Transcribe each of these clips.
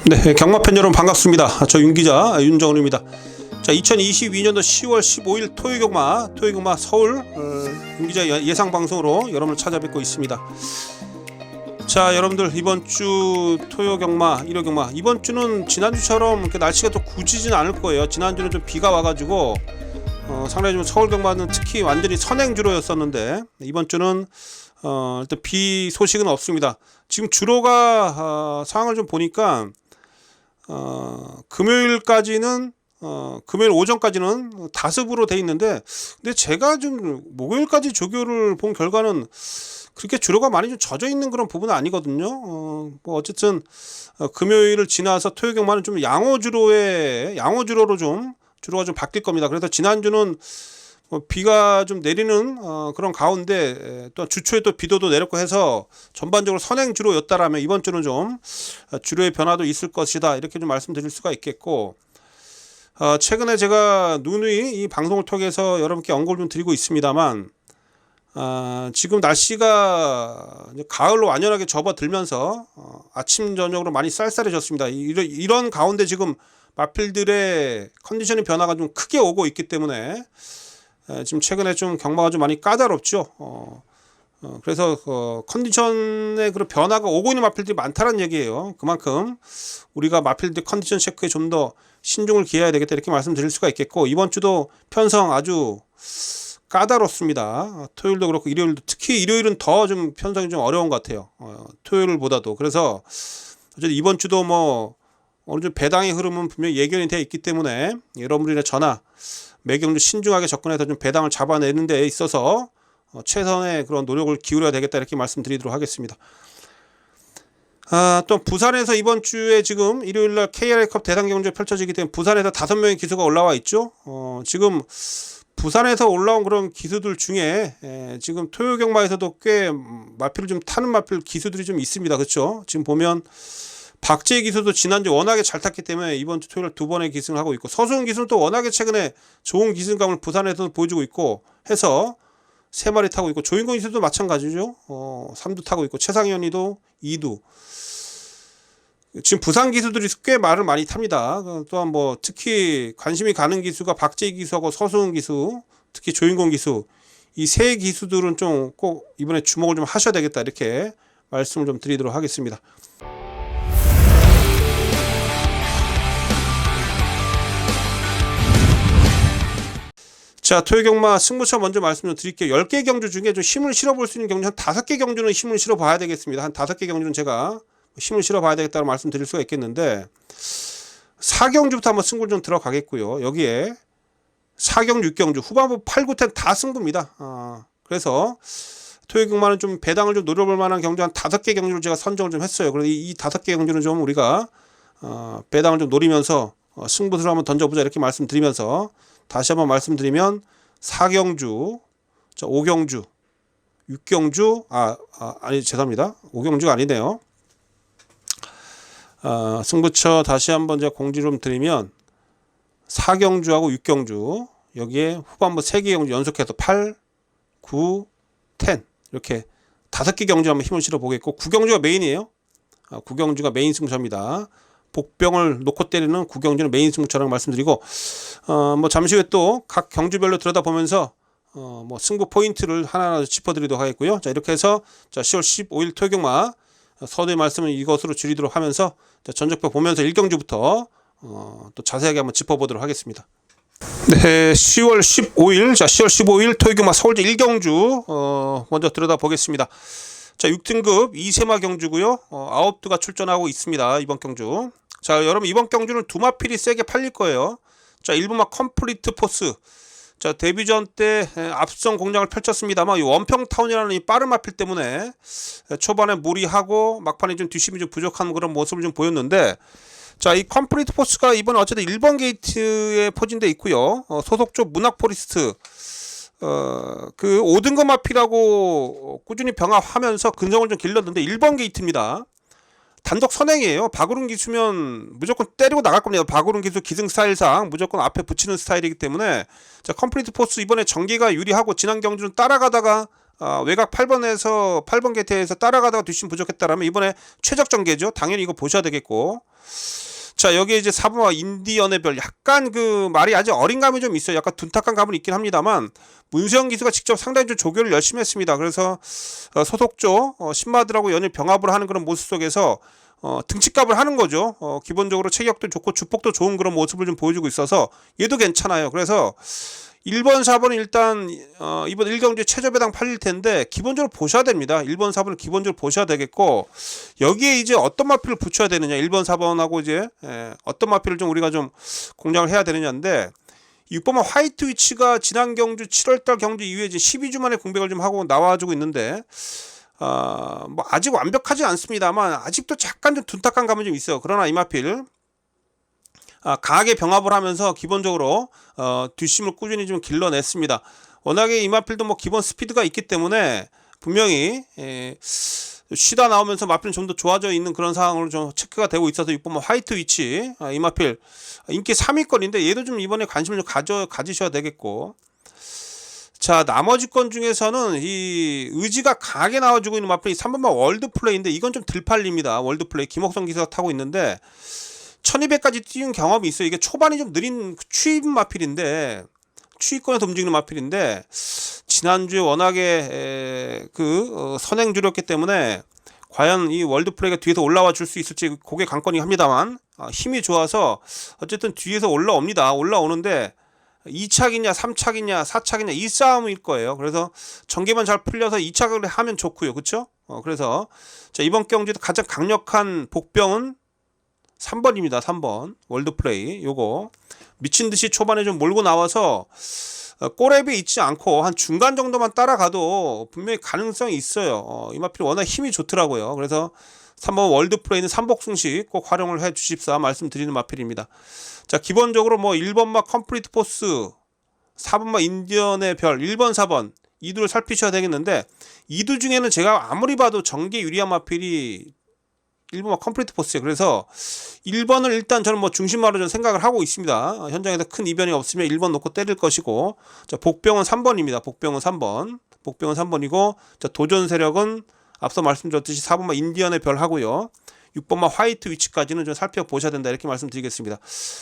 네, 경마팬 여러분 반갑습니다. 저 윤기자 윤정훈입니다. 자, 2022년도 10월 15일 토요경마 서울 윤기자 예상 방송으로 여러분을 찾아뵙고 있습니다. 자, 여러분들 이번 주 토요경마, 일요경마, 이번 주는 지난주처럼 이렇게 날씨가 또 굳이진 않을 거예요. 지난주는 좀 비가 와가지고 상당히 좀 서울경마는 특히 완전히 선행주로였었는데 이번 주는 일단 비 소식은 없습니다. 지금 주로가 상황을 좀 보니까 금요일까지는 금요일 오전까지는 다습으로 돼 있는데, 근데 제가 좀 목요일까지 조교를 본 결과는 그렇게 주로가 많이 좀 젖어 있는 그런 부분은 아니거든요. 뭐 어쨌든 금요일을 지나서 토요경마는 좀 양호주로로 좀 주로가 좀 바뀔 겁니다. 그래서 지난주는 비가 좀 내리는 그런 가운데 또 주초에 또 비도 내렸고 해서 전반적으로 선행주로였다라면 이번 주는 좀 주로의 변화도 있을 것이다, 이렇게 좀 말씀드릴 수가 있겠고, 최근에 제가 누누이 이 방송을 통해서 여러분께 언급을 좀 드리고 있습니다만, 지금 날씨가 가을로 완연하게 접어들면서 아침 저녁으로 많이 쌀쌀해졌습니다. 이런 가운데 지금 마필들의 컨디션의 변화가 좀 크게 오고 있기 때문에 지금 최근에 좀 경마가 좀 많이 까다롭죠. 그래서 컨디션의 그런 변화가 오고 있는 마필들이 많다는 얘기예요. 그만큼 우리가 마필들 컨디션 체크에 좀 더 신중을 기해야 되겠다, 이렇게 말씀드릴 수가 있겠고, 이번 주도 편성 아주 까다롭습니다. 토요일도 그렇고 일요일도, 특히 일요일은 더 좀 편성이 좀 어려운 것 같아요. 토요일보다도. 그래서 어쨌든 이번 주도 뭐 어느 정도 배당의 흐름은 분명히 예견이 되어 있기 때문에 여러분들이나 저나 매경주 신중하게 접근해서 좀 배당을 잡아내는 데 있어서 최선의 그런 노력을 기울여야 되겠다, 이렇게 말씀드리도록 하겠습니다. 또 부산에서 이번 주에 지금 일요일날 KRA컵 대상 경주가 펼쳐지기 때문에 부산에서 5명의 기수가 올라와 있죠. 지금 부산에서 올라온 그런 기수들 중에 지금 토요경마에서도 꽤 마필을 좀 타는 마필 기수들이 좀 있습니다. 그렇죠? 지금 보면 박재희 기수도 지난주 워낙에 잘 탔기 때문에 이번 주 토요일 2번의 기승을 하고 있고, 서수훈 기수는 또 워낙에 최근에 좋은 기승감을 부산에서 보여주고 있고 해서 3마리 타고 있고, 조인권 기수도 마찬가지죠. 3두 타고 있고, 최상현이도 2두. 지금 부산 기수들이 꽤 말을 많이 탑니다. 또한 뭐 특히 관심이 가는 기수가 박재희 기수하고 서수훈 기수, 특히 조인권 기수, 이 세 기수들은 좀 꼭 이번에 주목을 좀 하셔야 되겠다, 이렇게 말씀을 좀 드리도록 하겠습니다. 자, 토요경마 승부처 먼저 말씀 좀 드릴게요. 10개 경주 중에 좀 힘을 실어볼 수 있는 경주 한 5개 경주는 힘을 실어봐야 되겠습니다. 한 5개 경주는 제가 힘을 실어봐야 되겠다고 말씀드릴 수가 있겠는데, 4경주부터 한번 승부를 좀 들어가겠고요. 여기에 4경주, 6경주, 후반부 8, 9, 10 다 승부입니다. 그래서 토요경마는 좀 배당을 좀 노려볼 만한 경주 한 5개 경주를 제가 선정을 좀 했어요. 그래서 이 5개 경주는 좀 우리가 배당을 좀 노리면서 승부를 한번 던져보자, 이렇게 말씀드리면서, 다시 한번 말씀드리면 4경주, 5경주, 6경주, 아니 죄송합니다. 5경주가 아니네요. 승부처 다시 한번 제가 공지를 좀 드리면 4경주하고 6경주, 여기에 후반부 3개 경주 연속해서 8, 9, 10 이렇게 5개 경주 한번 힘을 실어 보겠고, 9경주가 메인이에요. 9경주가 메인 승부처입니다. 복병을 놓고 때리는 9경주는 메인 승부처라고 말씀드리고, 뭐 잠시 후에 또 각 경주별로 들여다보면서 뭐 승부 포인트를 하나하나 짚어드리도록 하겠고요. 자, 이렇게 해서 10월 15일 토요경마 서두의 말씀은 이것으로 줄이도록 하면서 전적표 보면서 1경주부터 또 자세하게 한번 짚어보도록 하겠습니다. 네, 10월 15일 토요경마 서울제 1경주 먼저 들여다보겠습니다. 자, 6등급 2세마 경주고요. 9두가 출전하고 있습니다, 이번 경주. 자, 여러분 이번 경주는 두 마필이 세게 팔릴 거예요. 자, 1분마 컴플리트 포스. 자, 데뷔전 때 앞선 공략을 펼쳤습니다만 이 원평타운이라는 이 빠른 마필 때문에 초반에 무리하고 막판에 좀 뒷심이 좀 부족한 그런 모습을 좀 보였는데, 자, 이 컴플리트 포스가 이번에 어쨌든 1번 게이트에 포진돼 있고요. 소속 쪽 문학 포리스트, 그 5등급 마필하고 꾸준히 병합하면서 근성을 좀 길렀는데 1번 게이트입니다. 단독 선행이에요. 박우른 기수면 무조건 때리고 나갈 겁니다. 박우른 기수 기승 스타일상 무조건 앞에 붙이는 스타일이기 때문에, 자, 컴플리트 포스 이번에 전개가 유리하고 지난 경주는 따라가다가 외곽 8번에서 8번 게이트에서 따라가다가 뒷심 부족했다라면 이번에 최적 전개죠. 당연히 이거 보셔야 되겠고. 자, 여기에 이제 4번과 인디언의 별, 약간 그 말이 아직 어린 감이 좀 있어요. 약간 둔탁한 감은 있긴 합니다만 문수영 기수가 직접 상당히 좀 조교를 열심히 했습니다. 그래서 소속조 신마들하고 연일 병합을 하는 그런 모습 속에서 등치값을 하는 거죠. 기본적으로 체격도 좋고 주폭도 좋은 그런 모습을 좀 보여주고 있어서 얘도 괜찮아요. 그래서 1번, 4번은 일단 이번 1경주 최저배당 팔릴 텐데 기본적으로 보셔야 됩니다. 1번, 4번을 기본적으로 보셔야 되겠고, 여기에 이제 어떤 마필을 붙여야 되느냐, 1번, 4번하고 이제 어떤 마필을 좀 우리가 좀 공략을 해야 되느냐인데, 6번만 화이트 위치가 지난 경주 7월달 경주 이후에 이제 12주 만에 공백을 좀 하고 나와주고 있는데, 뭐 아직 완벽하지 않습니다만 아직도 약간 좀 둔탁한 감은 좀 있어요. 그러나 이 마필 강하게 병합을 하면서 기본적으로 뒷심을 꾸준히 좀 길러냈습니다. 워낙에 이 마필도 뭐 기본 스피드가 있기 때문에 분명히 쉬다 나오면서 마필은 좀 더 좋아져 있는 그런 상황으로 좀 체크가 되고 있어서 6번 화이트 위치 이 마필 인기 3위권인데 얘도 좀 이번에 관심을 좀 가지셔야 되겠고, 자, 나머지 건 중에서는 이 의지가 강하게 나와주고 있는 마필이 3번만 월드플레이인데 이건 좀 덜 팔립니다. 월드플레이 김옥성 기사가 타고 있는데 1200까지 띄운 경험이 있어요. 이게 초반이 좀 느린 추입 마필인데, 추입권에서 움직이는 마필인데 지난주에 워낙에 선행주였기 때문에 과연 이 월드플레이가 뒤에서 올라와 줄 수 있을지 그게 관건이 합니다만 힘이 좋아서 어쨌든 뒤에서 올라오는데 2착이냐 3착이냐 4착이냐 이 싸움일 거예요. 그래서 전개만 잘 풀려서 2착을 하면 좋고요. 그렇죠? 그래서 자, 이번 경주에도 가장 강력한 복병은 3번입니다. 3번 월드플레이. 요거 미친듯이 초반에 좀 몰고 나와서 꼬랩에 있지 않고 한 중간 정도만 따라가도 분명히 가능성이 있어요. 이 마필이 워낙 힘이 좋더라고요. 그래서 3번 월드플레이는 삼복승식 꼭 활용을 해 주십사 말씀드리는 마필입니다. 자, 기본적으로 뭐 1번마 컴플리트 포스, 4번마 인디언의 별, 1번 4번 이두를 살피셔야 되겠는데, 이두 중에는 제가 아무리 봐도 전개 유리한 마필이 1번마 컴플리트 포스예요. 그래서 1번을 일단 저는 뭐 중심으로 좀 생각을 하고 있습니다. 현장에서 큰 이변이 없으면 1번 놓고 때릴 것이고, 자, 복병은 3번입니다. 복병은 3번. 복병은 3번이고, 자, 도전 세력은 앞서 말씀드렸듯이 4번마 인디언의 별 하고요. 6번마 화이트 위치까지는 좀 살펴보셔야 된다 이렇게 말씀드리겠습니다.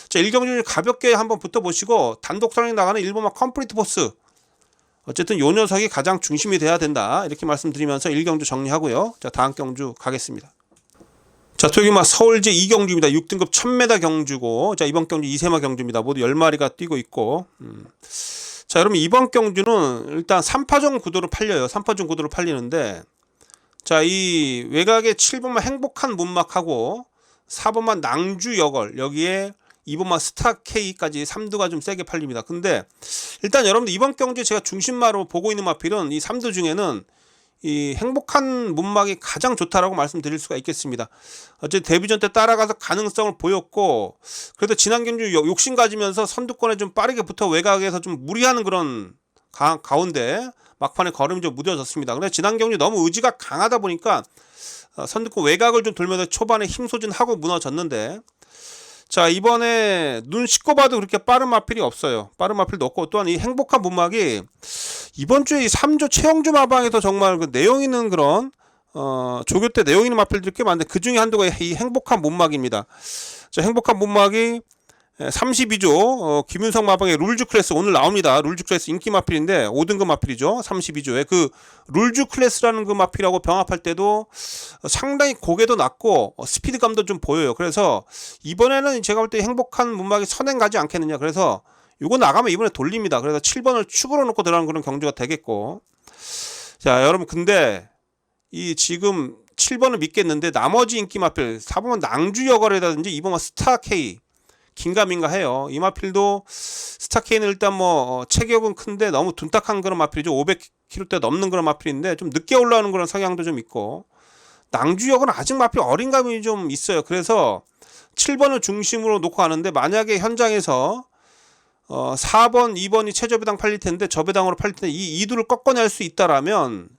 자, 1경주 가볍게 한번 붙어보시고 단독 선행 나가는 1번마 컴플리트 포스, 어쨌든 요 녀석이 가장 중심이 돼야 된다 이렇게 말씀드리면서 1경주 정리하고요. 자, 다음 경주 가겠습니다. 자, 토요일마 서울제 2경주입니다. 6등급 1000m 경주고, 자, 이번 경주 2세마 경주입니다. 모두 10마리가 뛰고 있고, 자, 여러분 이번 경주는 일단 3파전 구도로 팔려요. 3파전 구도로 팔리는데, 자, 이 외곽에 7번만 행복한 문막하고 4번만 낭주 여걸, 여기에 2번만 스타 K까지 3두가 좀 세게 팔립니다. 근데 일단 여러분들 이번 경주에 제가 중심마로 보고 있는 마필은 이 3두 중에는 이 행복한 문막이 가장 좋다라고 말씀드릴 수가 있겠습니다. 어쨌든 데뷔전 때 따라가서 가능성을 보였고, 그래도 지난 경주 욕심 가지면서 선두권에 좀 빠르게 붙어 외곽에서 좀 무리하는 그런 가운데 막판에 걸음이 좀 무뎌졌습니다. 근데 지난 경주 너무 의지가 강하다 보니까 선두권 외곽을 좀 돌면서 초반에 힘 소진하고 무너졌는데, 자, 이번에 눈 씻고 봐도 그렇게 빠른 마필이 없어요. 빠른 마필도 없고, 또한 이 행복한 문막이 이번 주에 이 3조 최영주 마방에서 정말 그 내용 있는 그런 조교 때 내용 있는 마필들이 꽤 많은데 그 중에 한두가 이 행복한 문막입니다. 자, 행복한 문막이 32조 김윤성 마방의 룰즈 클래스 오늘 나옵니다. 룰즈 클래스 인기 마필인데 5등급 마필이죠. 32조에 그 룰즈 클래스라는 그 마필하고 병합할 때도 상당히 고개도 낮고 스피드감도 좀 보여요. 그래서 이번에는 제가 볼 때 행복한 문막이 선행 가지 않겠느냐. 그래서 이거 나가면 이번에 돌립니다. 그래서 7번을 축으로 놓고 들어가는 그런 경주가 되겠고, 자, 여러분 근데 이 지금 7번을 믿겠는데 나머지 인기 마필 4번은 낭주 여걸이라든지 2번은 스타 K 긴가민가 해요. 이 마필도 스타 K는 일단 뭐 체격은 큰데 너무 둔탁한 그런 마필이죠. 500kg대 넘는 그런 마필인데 좀 늦게 올라오는 그런 성향도 좀 있고, 낭주역은 아직 마필 어린 감이 좀 있어요. 그래서 7번을 중심으로 놓고 가는데 만약에 현장에서 4번, 2번이 최저배당 팔릴 텐데 저배당으로 팔릴 텐데 이 2두를 꺾어낼 수 있다라면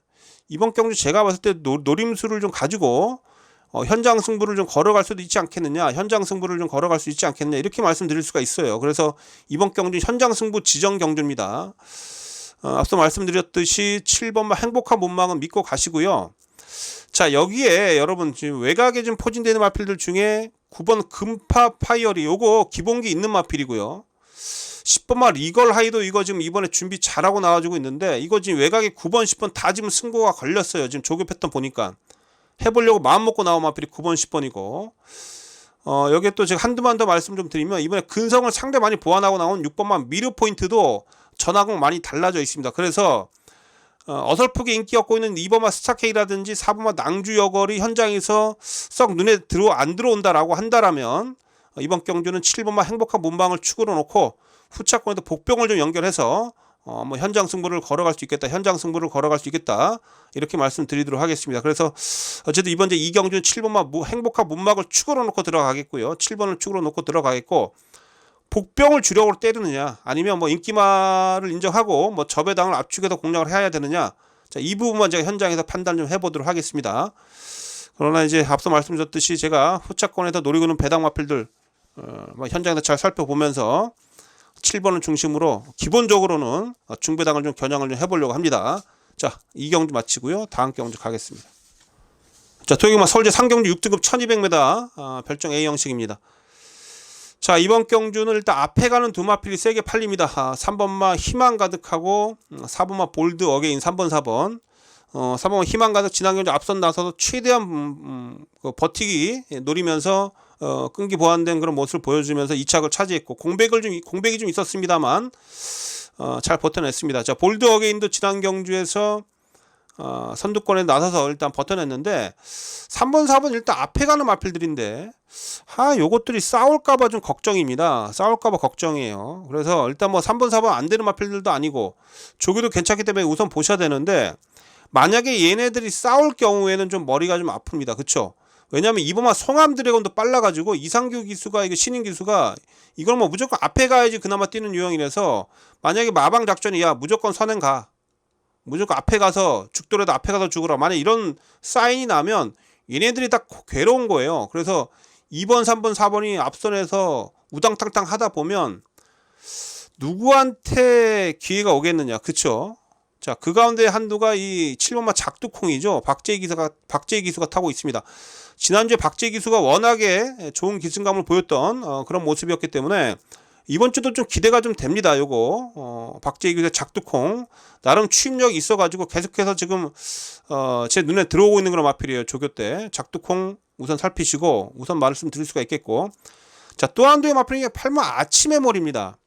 이번 경주 제가 봤을 때 노림수를 좀 가지고 현장 승부를 좀 걸어갈 수도 있지 않겠느냐, 현장 승부를 좀 걸어갈 수 있지 않겠느냐 이렇게 말씀드릴 수가 있어요. 그래서 이번 경주 현장 승부 지정 경주입니다. 앞서 말씀드렸듯이 7번마 행복한 문망은 믿고 가시고요. 자, 여기에 여러분 지금 외곽에 좀 포진되는 마필들 중에 9번 금파 파이어리 요거 기본기 있는 마필이고요. 10번마 리걸 하이도 이거 지금 이번에 준비 잘하고 나와주고 있는데 이거 지금 외곽에 9번 10번 다 지금 승고가 걸렸어요. 지금 조교 패턴 보니까 해보려고 마음 먹고 나온 마필이 9번 10번이고 여기에 또 제가 한두만 더 말씀 좀 드리면 이번에 근성을 상대 많이 보완하고 나온 6번만 미르 포인트도 전하고 많이 달라져 있습니다. 그래서 어설프게 인기 얻고 있는 2번마 스타케이라든지 4번마 낭주 여걸이 현장에서 썩 눈에 안 들어온다라고 한다라면 이번 경주는 7번마 행복한 문방을 축으로 놓고 후차권에도 복병을 좀 연결해서 뭐 현장 승부를 걸어갈 수 있겠다. 현장 승부를 걸어갈 수 있겠다. 이렇게 말씀드리도록 하겠습니다. 그래서 어쨌든 이번 이 경주는 7번마 행복한 문막을 축으로 놓고 들어가겠고요. 7번을 축으로 놓고 들어가겠고 복병을 주력으로 때리느냐 아니면 뭐 인기마를 인정하고 뭐 저배당을 압축해서 공략을 해야 되느냐 자, 이 부분만 제가 현장에서 판단 좀 해보도록 하겠습니다. 그러나 이제 앞서 말씀드렸듯이 제가 후차권에서 노리고 있는 배당 마필들 현장에서 잘 살펴보면서 7번을 중심으로 기본적으로는 중배당을 좀 겨냥을 좀 해보려고 합니다. 자, 이 경주 마치고요. 다음 경주 가겠습니다. 자, 토요일마 서울제 상경주 6등급 1200m 별정 A 형식입니다. 자, 이번 경주는 일단 앞에 가는 두 마필이 세게 팔립니다. 3번마 희망 가득하고 4번마 볼드 어게인 3번 4번 3번마 희망 가득 지난 경주 앞선 나서서 최대한 버티기 노리면서 끈기 보완된 그런 모습을 보여주면서 2착을 차지했고 공백이 좀 있었습니다만 잘 버텨냈습니다. 자, 볼드 어게인도 지난 경주에서 선두권에 나서서 일단 버텨냈는데 3번 4번 일단 앞에 가는 마필들인데 요것들이 싸울까봐 좀 걱정입니다. 싸울까봐 걱정이에요. 그래서 일단 뭐 3번 4번 안 되는 마필들도 아니고 조교도 괜찮기 때문에 우선 보셔야 되는데 만약에 얘네들이 싸울 경우에는 좀 머리가 좀 아픕니다. 그쵸? 왜냐면 이번만 송암 드래곤도 빨라가지고 이상규 기수가 이거 신인 기수가 이걸 뭐 무조건 앞에 가야지 그나마 뛰는 유형이라서 만약에 마방 작전이 야 무조건 선행 가 무조건 앞에 가서 죽더라도 앞에 가서 죽으라 만약 이런 사인이 나면 얘네들이 다 괴로운 거예요. 그래서 2번 3번 4번이 앞선에서 우당탕탕 하다 보면 누구한테 기회가 오겠느냐 그쵸? 자, 그 가운데 한두가 이 7번마 작두콩이죠. 박재희 기수가 타고 있습니다. 지난주에 박재희 기수가 워낙에 좋은 기승감을 보였던 그런 모습이었기 때문에 이번 주도 좀 기대가 좀 됩니다. 요거 박재희 기수의 작두콩 나름 추임력이 있어가지고 계속해서 지금 제 눈에 들어오고 있는 그런 마필이에요. 조교 때 작두콩 우선 살피시고 우선 말씀드릴 수가 있겠고 자, 또 한 두의 마필이 8번 아침 메모리입니다.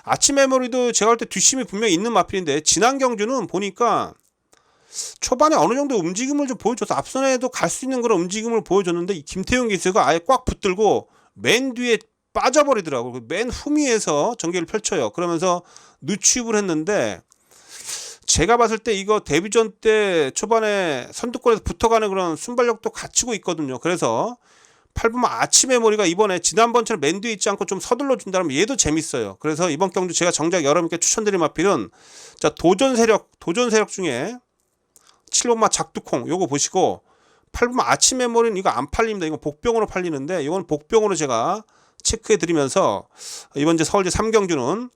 아침 메모리도 제가 볼 때 뒷심이 분명히 있는 마필인데 지난 경주는 보니까 초반에 어느 정도 움직임을 좀 보여줘서 앞선에도 갈 수 있는 그런 움직임을 보여줬는데 이 김태용 기수가 아예 꽉 붙들고 맨 뒤에 빠져버리더라고요. 맨 후미에서 전개를 펼쳐요. 그러면서 누취입을 했는데 제가 봤을 때 이거 데뷔전 때 초반에 선두권에서 붙어가는 그런 순발력도 갖추고 있거든요. 그래서 8번 아침 메모리가 이번에 지난번처럼 맨 뒤에 있지 않고 좀 서둘러 준다면 얘도 재밌어요. 그래서 이번 경주 제가 정작 여러분께 추천드릴 마필은 자, 도전 세력 중에 7번마 작두콩 요거 보시고 8번마 아침 메모리는 이거 안 팔립니다. 이거 복병으로 팔리는데 이건 복병으로 제가 체크해 드리면서 이번 제 서울제 3경주는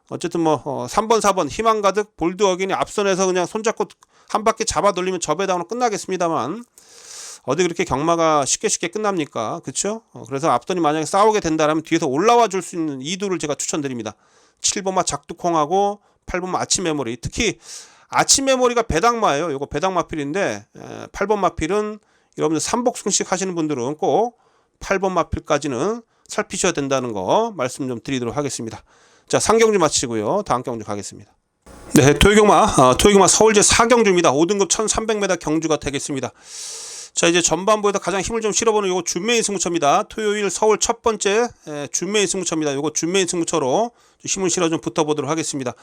어쨌든 뭐 3번 4번 희망 가득 볼드 어긴이 앞선에서 그냥 손잡고 한 바퀴 잡아 돌리면 저배당으로 끝나겠습니다만 어디 그렇게 경마가 쉽게 끝납니까? 그쵸? 그래서 앞선이 만약에 싸우게 된다면 뒤에서 올라와 줄 수 있는 이두를 제가 추천드립니다. 7번마 작두콩하고 8번마 아침 메모리 특히 아침 메모리가 배당마예요. 요거 배당 마필인데 8번 마필은 여러분들 삼복승식 하시는 분들은 꼭 8번 마필까지는 살피셔야 된다는 거 말씀 좀 드리도록 하겠습니다. 자, 상경주 마치고요. 다음 경주 가겠습니다. 네, 토요경마 서울제 4경주입니다. 5등급 1300m 경주가 되겠습니다. 자, 이제 전반부에서 가장 힘을 좀 실어보는 요거 준메인 승부처입니다. 토요일 서울 첫 번째 준메인 승부처입니다. 요거 준메인 승부처로 힘을 실어 좀 붙어보도록 하겠습니다.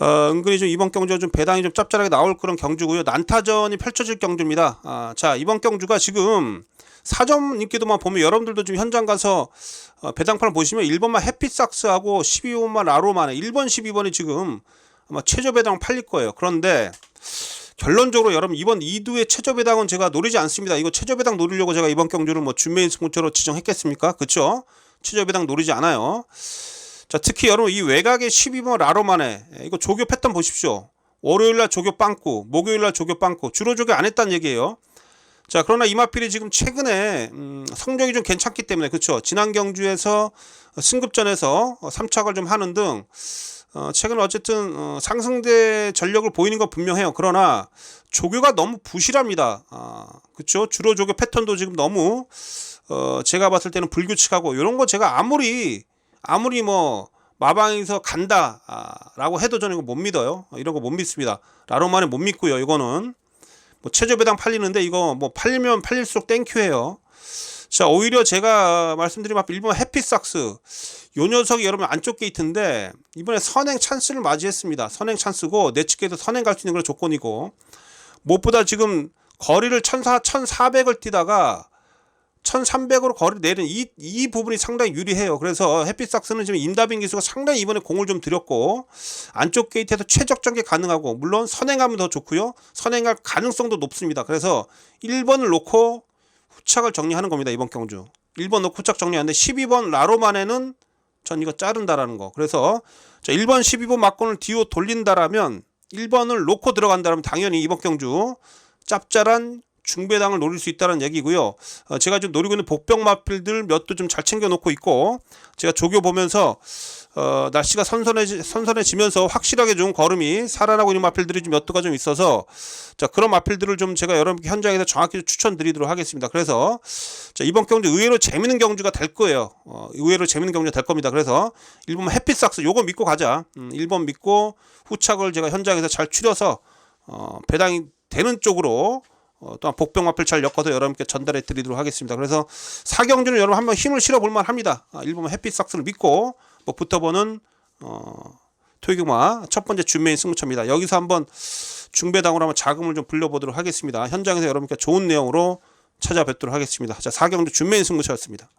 은근히 좀 이번 경주가 좀 배당이 좀 짭짤하게 나올 그런 경주고요. 난타전이 펼쳐질 경주입니다. 자, 이번 경주가 지금 사전 인기도만 보면 여러분들도 지금 현장 가서 배당판을 보시면 1번만 해피삭스하고 12번만 라로만 1번 12번이 지금 아마 최저 배당 팔릴 거예요. 그런데 결론적으로 여러분 이번 2두의 최저 배당은 제가 노리지 않습니다. 이거 최저 배당 노리려고 제가 이번 경주를 뭐 준메인 승부처로 지정했겠습니까? 그쵸? 최저 배당 노리지 않아요. 자, 특히 여러분 이 외곽의 12번 라로만에 이거 조교 패턴 보십시오. 월요일날 조교 빵꾸, 목요일날 조교 빵꾸, 주로 조교 안 했다는 얘기예요. 자, 그러나 이 마필이 지금 최근에 성적이 좀 괜찮기 때문에, 그렇죠, 지난 경주에서 승급전에서 3착을 좀 하는 등 최근 어쨌든 상승대 전력을 보이는 건 분명해요. 그러나 조교가 너무 부실합니다. 그렇죠, 주로 조교 패턴도 지금 너무 제가 봤을 때는 불규칙하고, 이런 거 제가 아무리 뭐 마방에서 간다 라고 해도 저는 이거 못 믿어요. 이런 거 못 믿습니다. 라로만에 못 믿고요. 이거는 뭐 최저 배당 팔리는데 이거 뭐 팔리면 팔릴수록 땡큐해요. 자, 오히려 제가 말씀드린 앞에 일본 해피삭스, 요 녀석이 여러분 안쪽 게이트인데 이번에 선행 찬스를 맞이했습니다. 선행 찬스고 내측에서 선행 갈 수 있는 그런 조건이고, 무엇보다 지금 거리를 1400을 뛰다가 1300으로 거리를 내린 이 부분이 상당히 유리해요. 그래서 해피삭스는 지금 임다빈 기수가 상당히 이번에 공을 좀 들였고, 안쪽 게이트에서 최적 전개 가능하고, 물론 선행하면 더 좋고요, 선행할 가능성도 높습니다. 그래서 1번을 놓고 후착을 정리하는 겁니다. 이번 경주 1번 놓고 후착 정리하는데 12번 라로만에는 전 이거 자른다라는 거. 그래서 자, 1번 12번 막건을 뒤로 돌린다라면 1번을 놓고 들어간다면 당연히 이번 경주 짭짤한 중배당을 노릴 수 있다는 얘기고요. 제가 지금 노리고 있는 복병 마필들 몇도 좀 잘 챙겨 놓고 있고, 제가 조교 보면서 날씨가 선선해지면서 확실하게 좀 걸음이 살아나고 있는 마필들이 좀 몇 도가 좀 있어서, 자, 그런 마필들을 좀 제가 여러분께 현장에서 정확히 추천드리도록 하겠습니다. 그래서 자, 이번 경주 의외로 재밌는 경주가 될 거예요. 의외로 재밌는 경주가 될 겁니다. 그래서 1번 해피삭스 요거 믿고 가자. 1번 믿고 후착을 제가 현장에서 잘 추려서 배당이 되는 쪽으로 또한 복병 마필 잘 엮어서 여러분께 전달해 드리도록 하겠습니다. 그래서 4경주는 여러분 한번 힘을 실어 볼만 합니다. 1번 해피삭스를 믿고 뭐 붙어보는 토요일경마 첫 번째 준메인 승부처입니다. 여기서 한번 중배당으로 한번 자금을 좀 불려보도록 하겠습니다. 현장에서 여러분께 좋은 내용으로 찾아뵙도록 하겠습니다. 자, 4경주 준메인 승부처였습니다.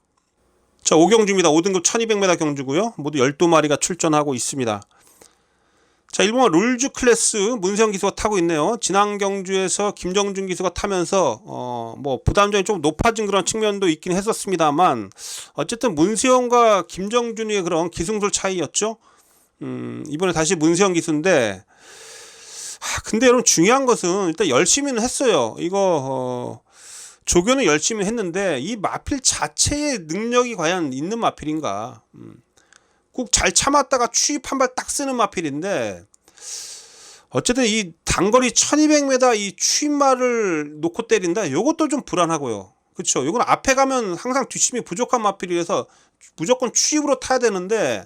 자, 5경주입니다. 5등급 1200m 경주고요. 모두 12마리가 출전하고 있습니다. 자, 일본 룰즈 클래스 문세영 기수가 타고 있네요. 지난 경주에서 김정준 기수가 타면서 뭐 부담점이 좀 높아진 그런 측면도 있긴 했었습니다만, 어쨌든 문세영과 김정준의 그런 기승술 차이였죠. 이번에 다시 문세영 기수인데, 근데 여러분 중요한 것은 일단 열심히는 했어요. 이거 조교는 열심히 했는데 이 마필 자체의 능력이 과연 있는 마필인가? 꼭 잘 참았다가 추입 한 발 딱 쓰는 마필인데, 어쨌든 이 단거리 1200m 이 추입말을 놓고 때린다, 요것도 좀 불안하고요. 그렇죠, 요건 앞에 가면 항상 뒷심이 부족한 마필이라서 무조건 추입으로 타야 되는데,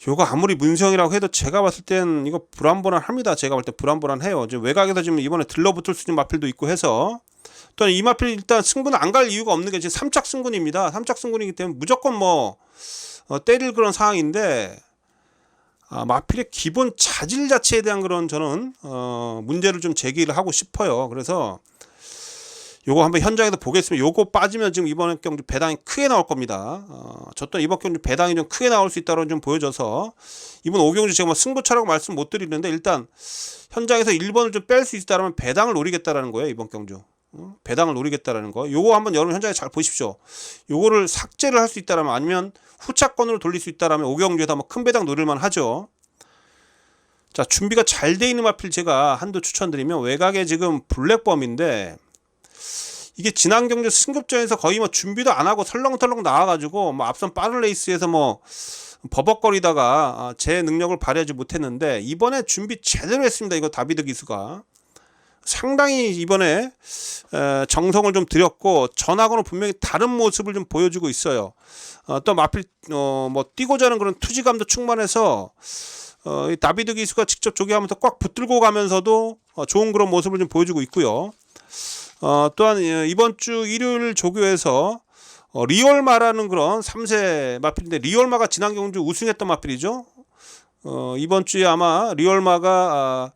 요거 아무리 문성이라고 해도 제가 봤을 땐 이거 불안불안합니다. 제가 볼 때 불안불안해요. 지금 외곽에서 지금 이번에 들러붙을 수 있는 마필도 있고 해서, 또 이 마필 일단 승부는 안 갈 이유가 없는 게 지금 3착 승군입니다. 3착 승군이기 때문에 무조건 뭐 때릴 그런 상황인데, 마필의 기본 자질 자체에 대한 그런 저는 문제를 좀 제기를 하고 싶어요. 그래서 요거 한번 현장에서 보겠습니다. 요거 빠지면 지금 이번 경주 배당이 크게 나올 겁니다. 저 또한 이번 경주 배당이 좀 크게 나올 수 있다고 좀 보여줘서, 이번 5경주 제가 뭐 승부차라고 말씀 못 드리는데, 일단 현장에서 1번을 좀 뺄 수 있다면 배당을 노리겠다라는 거예요. 이번 경주 배당을 노리겠다라는 거. 요거 한번 여러분 현장에 잘 보십시오. 요거를 삭제를 할 수 있다라면, 아니면 후차권으로 돌릴 수 있다라면 5경주에서 한번 큰 배당 노릴만 하죠. 자, 준비가 잘 돼 있는 마필 제가 한두 추천드리면, 외곽에 지금 블랙범인데, 이게 지난 경주 승급전에서 거의 뭐 준비도 안 하고 설렁설렁 나와가지고 뭐 앞선 빠른 레이스에서 뭐 버벅거리다가 제 능력을 발휘하지 못했는데, 이번에 준비 제대로 했습니다. 이거 다비드 기수가 상당히 이번에 정성을 좀 들였고, 전하고는 분명히 다른 모습을 좀 보여주고 있어요. 또 마필 뭐 뛰고자 하는 그런 투지감도 충만해서 이 다비드 기수가 직접 조교하면서 꽉 붙들고 가면서도 좋은 그런 모습을 좀 보여주고 있고요. 또한 이번 주 일요일 조교에서 리얼마라는 그런 3세 마필인데, 리얼마가 지난 경주 우승했던 마필이죠. 이번 주에 아마 리얼마가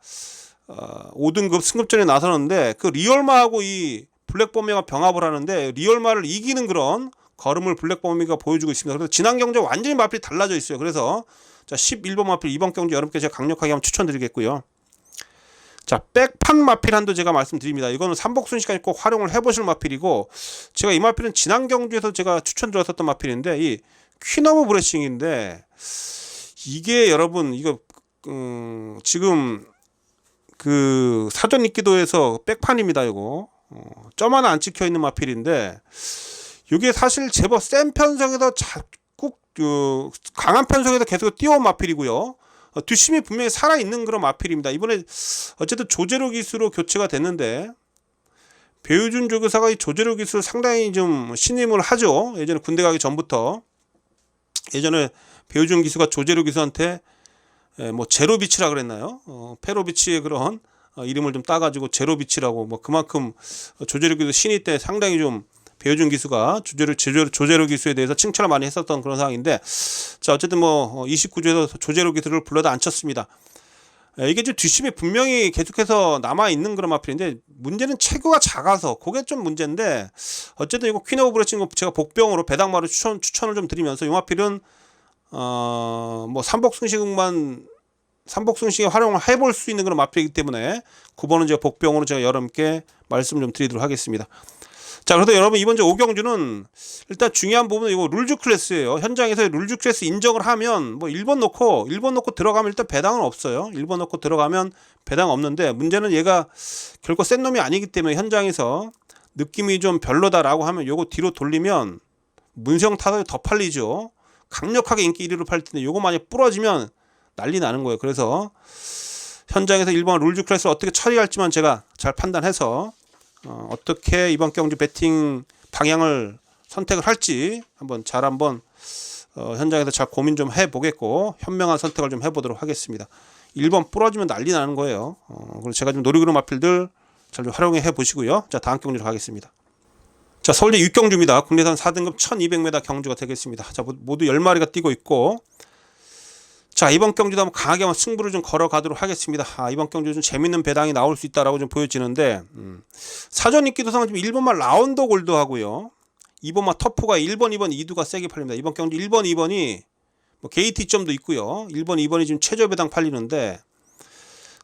5등급 승급전에 나서는데, 그 리얼마하고 이 블랙범미가 병합을 하는데, 리얼마를 이기는 그런 걸음을 블랙범미가 보여주고 있습니다. 그래서 지난 경주 완전히 마필이 달라져 있어요. 그래서 자, 11번 마필 이번 경주 여러분께 제가 강력하게 한번 추천드리겠고요. 자, 백판 마필 한도 제가 말씀드립니다. 이거는 삼복순시까지 꼭 활용을 해보실 마필이고, 제가 이 마필은 지난 경주에서 제가 추천드렸었던 마필인데, 이 퀸 오브 브레싱인데 이게 여러분 이거 지금 그 사전 읽기도에서 백판입니다. 이거 점 하나 안 찍혀 있는 마필인데 이게 사실 제법 센 편성에서 자꾸 강한 편성에서 계속 뛰어온 마필이고요. 뒷심이 분명히 살아있는 그런 마필입니다. 이번에 어쨌든 조제로 기수로 교체가 됐는데 배우준 조교사가 이 조제로 기수를 상당히 좀 신임을 하죠. 예전에 군대 가기 전부터. 예전에 배우준 기수가 조제로 기수한테 뭐 제로비치라 그랬나요? 페로비치의 그런 이름을 좀 따가지고 제로비치라고 뭐 그만큼 조제로 기수 신이 때 상당히 좀 배우준 기수가 조제로 기수에 대해서 칭찬을 많이 했었던 그런 상황인데 자 어쨌든 뭐 29조에서 조제로 기수를 불러다 앉혔습니다. 이게 좀 뒷심이 분명히 계속해서 남아있는 그런 마필인데 문제는 체구가 작아서 그게 좀 문제인데 어쨌든 이거 퀸 오브 브레싱 제가 복병으로 배당마로 추천을 좀 드리면서 이 마필은 뭐 삼복승식에 활용을 해볼 수 있는 그런 마필이기 때문에 9번은 제가 복병으로 제가 여러분께 말씀 좀 드리도록 하겠습니다. 자, 그래서 여러분 이번 주 오경주는 일단 중요한 부분은 이거 룰즈 클래스예요. 현장에서 룰즈 클래스 인정을 하면 뭐 1번 놓고 들어가면 일단 배당은 없어요. 1번 놓고 들어가면 배당 없는데 문제는 얘가 결코 센 놈이 아니기 때문에 현장에서 느낌이 좀 별로다라고 하면 요거 뒤로 돌리면 문성 타석이 더 팔리죠. 강력하게 인기 1위로 팔 텐데 요거 만약 부러지면 난리 나는 거예요. 그래서 현장에서 1번 룰즈 클래스를 어떻게 처리할지만 제가 잘 판단해서 어떻게 이번 경주 배팅 방향을 선택을 할지 한번 현장에서 잘 고민 좀 해보겠고 현명한 선택을 좀 해보도록 하겠습니다. 1번 부러지면 난리 나는 거예요. 그래서 제가 좀 노리그룹 마필들 잘 좀 활용해 보시고요. 자, 다음 경주로 가겠습니다. 자, 서울대 6경주입니다. 국내산 4등급 1200m 경주가 되겠습니다. 자, 모두 10마리가 뛰고 있고 자, 이번 경주도 한번 강하게 한번 승부를 좀 걸어가도록 하겠습니다. 이번 경주 좀 재밌는 배당이 나올 수 있다라고 좀 보여지는데 사전 인기도상은 좀 1번만 라운드 골드 하고요. 2번만 터프가 1번, 2번, 2두가 세게 팔립니다. 이번 경주 1번, 2번이 뭐 게이트점도 있고요. 1번, 2번이 지금 최저 배당 팔리는데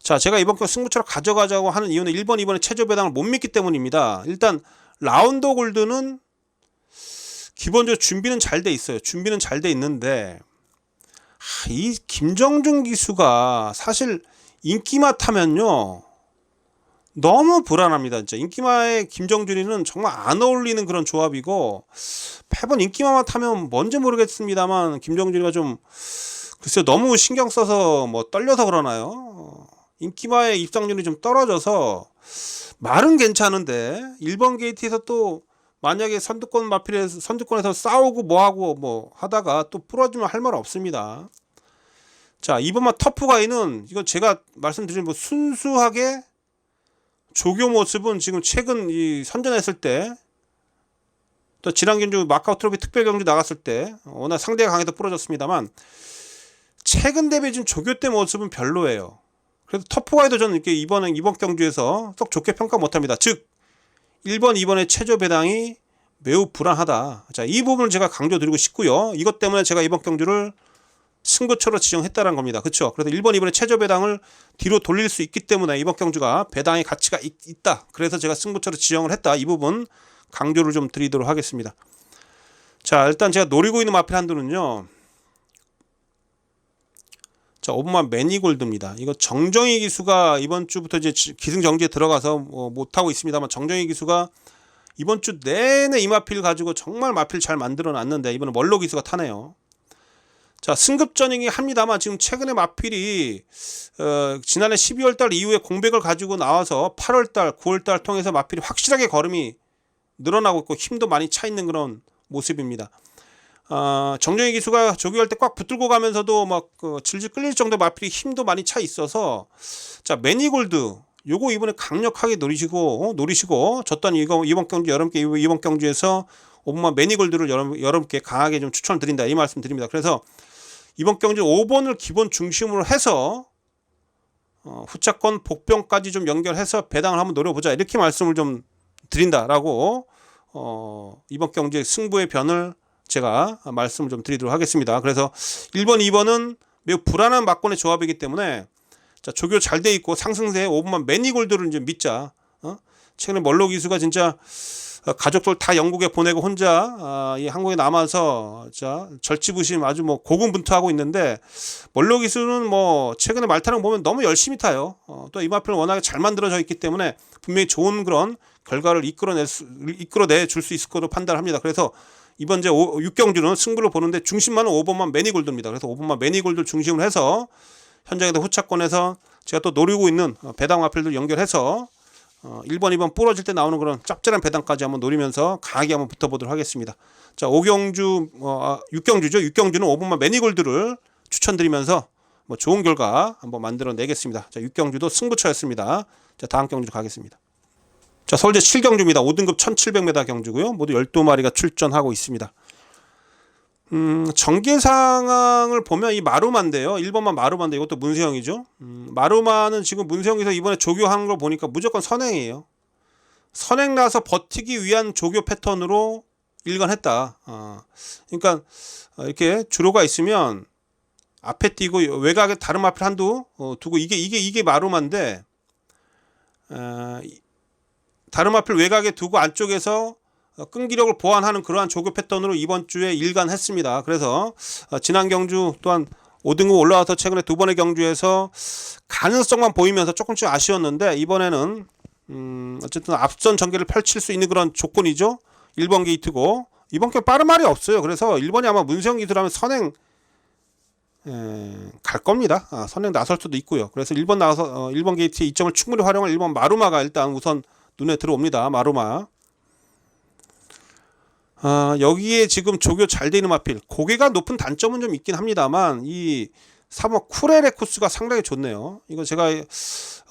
자, 제가 이번 경주 승부처를 가져가자고 하는 이유는 1번, 2번의 최저 배당을 못 믿기 때문입니다. 일단 라운드 골드는 기본적으로 준비는 잘 돼 있어요. 준비는 잘 돼 있는데 이 김정준 기수가 사실 인기마 타면요 너무 불안합니다. 진짜 인기마의 김정준이는 정말 안 어울리는 그런 조합이고 매번 인기마만 타면 뭔지 모르겠습니다만 김정준이가 좀 글쎄요 너무 신경 써서 뭐 떨려서 그러나요? 인기마의 입상률이 좀 떨어져서 말은 괜찮은데 1번 게이트에서 또 만약에 선두권에서 싸우고 뭐하고 뭐 하다가 또 부러지면 할 말 없습니다. 자, 2번만 터프가이는 이건 제가 말씀드린 뭐 순수하게 조교 모습은 지금 최근 이 선전했을 때 또 지난 경주 마카오 트로피 특별 경주 나갔을 때 워낙 상대가 강해서 부러졌습니다만 최근 대비 지금 조교 때 모습은 별로예요. 그래서 터프가이도 저는 이렇게 이번 경주에서 썩 좋게 평가 못합니다. 즉 1번, 2번의 최저 배당이 매우 불안하다. 자, 이 부분을 제가 강조드리고 싶고요. 이것 때문에 제가 이번 경주를 승부처로 지정했다는 겁니다. 그렇죠? 그래서 1번, 2번의 최저 배당을 뒤로 돌릴 수 있기 때문에 이번 경주가 배당의 가치가 있다. 그래서 제가 승부처로 지정을 했다. 이 부분 강조를 좀 드리도록 하겠습니다. 자, 일단 제가 노리고 있는 마필 한도는요. 자, 5번만 매니골드입니다. 이거 정정희 기수가 이번 주부터 이제 기승정지에 들어가서 못하고 있습니다만 정정희 기수가 이번 주 내내 이 마필 가지고 정말 마필 잘 만들어 놨는데 이번에 멀로 기수가 타네요. 자, 승급전이긴 합니다만 지금 최근에 마필이 지난해 12월달 이후에 공백을 가지고 나와서 8월달, 9월달 통해서 마필이 확실하게 걸음이 늘어나고 있고 힘도 많이 차 있는 그런 모습입니다. 정정희 기수가 조교할 때 꽉 붙들고 가면서도 막 질질 끌릴 정도 마필이 힘도 많이 차 있어서 자, 매니골드 요거 이번에 강력하게 노리시고 졌던 이번 경주 이번 경주에서 5번만 매니골드를 여러분께 강하게 좀 추천을 드린다 이 말씀 드립니다. 그래서 이번 경주 5번을 기본 중심으로 해서 후차권 복병까지 좀 연결해서 배당을 한번 노려보자 이렇게 말씀을 좀 드린다라고 이번 경주의 승부의 변을 제가 말씀을 좀 드리도록 하겠습니다. 그래서 1번, 2번은 매우 불안한 막권의 조합이기 때문에 자, 조교 잘 돼 있고 상승세 5번만 매니골드를 이제 믿자. 최근에 멀로 기수가 진짜 가족들 다 영국에 보내고 혼자 이 한국에 남아서 자 절치부심 아주 뭐 고군분투하고 있는데 멀로 기수는 뭐 최근에 말타령 보면 너무 열심히 타요. 또 이 마필은 워낙에 잘 만들어져 있기 때문에 분명히 좋은 그런 결과를 이끌어내 줄 수 있을 것으로 판단합니다. 그래서 이번 이제 6경주는 승부를 보는데 중심만은 5번만 매니골드입니다. 그래서 5번만 매니골드 중심으로 해서 현장에서 후차권에서 제가 또 노리고 있는 배당 마필들 연결해서 1번, 2번 부러질 때 나오는 그런 짭짤한 배당까지 한번 노리면서 강하게 한번 붙어보도록 하겠습니다. 자, 6경주죠. 6경주는 5번만 매니골드를 추천드리면서 뭐 좋은 결과 한번 만들어내겠습니다. 자, 6경주도 승부처였습니다. 자, 다음 경주 가겠습니다. 자, 서울제 7경주입니다. 5등급 1700m 경주고요. 모두 12마리가 출전하고 있습니다. 전개 상황을 보면 이 마루마인데요. 1번만 마루마인데 이것도 문세영이죠. 마루마는 지금 문세영에서 이번에 조교하는 걸 보니까 무조건 선행이에요. 선행 나서 버티기 위한 조교 패턴으로 일관했다. 그러니까 이렇게 주로가 있으면 앞에 띄고 외곽에 다른 마필 한두 두고 이게 마루마인데 다른 마필 외곽에 두고 안쪽에서 끈기력을 보완하는 그러한 조교 패턴으로 이번 주에 일관했습니다. 그래서 지난 경주 또한 5등급 올라와서 최근에 두 번의 경주에서 가능성만 보이면서 조금씩 아쉬웠는데 이번에는 어쨌든 앞선 전개를 펼칠 수 있는 그런 조건이죠. 1번 게이트고 이번 게 빠른 말이 없어요. 그래서 1번이 아마 문세영 기술하면 선행 갈 겁니다. 선행 나설 수도 있고요. 그래서 1번 나와서 1번 게이트의 이점을 충분히 활용한 1번 마루마가 일단 우선 눈에 들어옵니다. 마루마. 여기에 지금 조교 잘 되는 마필 고개가 높은 단점은 좀 있긴 합니다만 이 3번 쿠레레쿠스가 상당히 좋네요. 이거 제가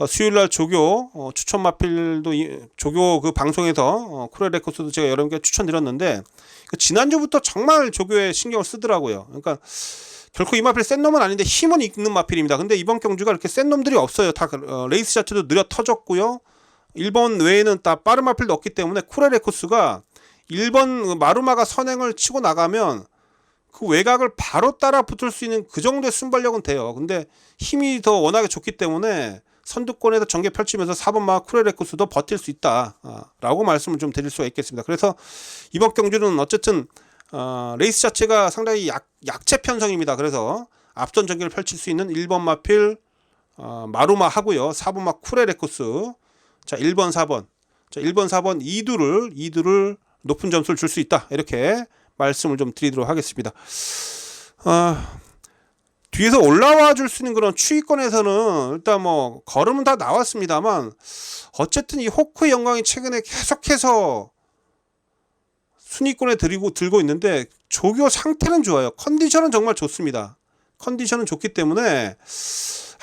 수요일날 조교 추천 마필도 조교 그 방송에서 쿠레레쿠스도 제가 여러분께 추천드렸는데 지난주부터 정말 조교에 신경을 쓰더라고요. 그러니까 결코 이 마필 센 놈은 아닌데 힘은 있는 마필입니다. 근데 이번 경주가 이렇게 센 놈들이 없어요. 다 레이스 자체도 느려 터졌고요. 1번 외에는 다 빠른 마필도 없기 때문에 쿠레레쿠스가 1번 마루마가 선행을 치고 나가면 그 외곽을 바로 따라 붙을 수 있는 그 정도의 순발력은 돼요. 근데 힘이 더 워낙에 좋기 때문에 선두권에서 전개 펼치면서 4번 마 쿠레레쿠스도 버틸 수 있다 라고 말씀을 좀 드릴 수가 있겠습니다. 그래서 이번 경주는 어쨌든 레이스 자체가 상당히 약체 편성입니다. 그래서 앞선 전개를 펼칠 수 있는 1번 마필 마루마 하고요. 4번 마 쿠레레쿠스 자 1번 4번 자 1번 4번 2두를 높은 점수를 줄 수 있다. 이렇게 말씀을 좀 드리도록 하겠습니다. 뒤에서 올라와 줄 수 있는 그런 추위권에서는 일단 뭐 걸음은 다 나왔습니다만 어쨌든 이 호크의 영광이 최근에 계속해서 순위권에 들고 있는데 조교 상태는 좋아요. 컨디션은 정말 좋습니다. 컨디션은 좋기 때문에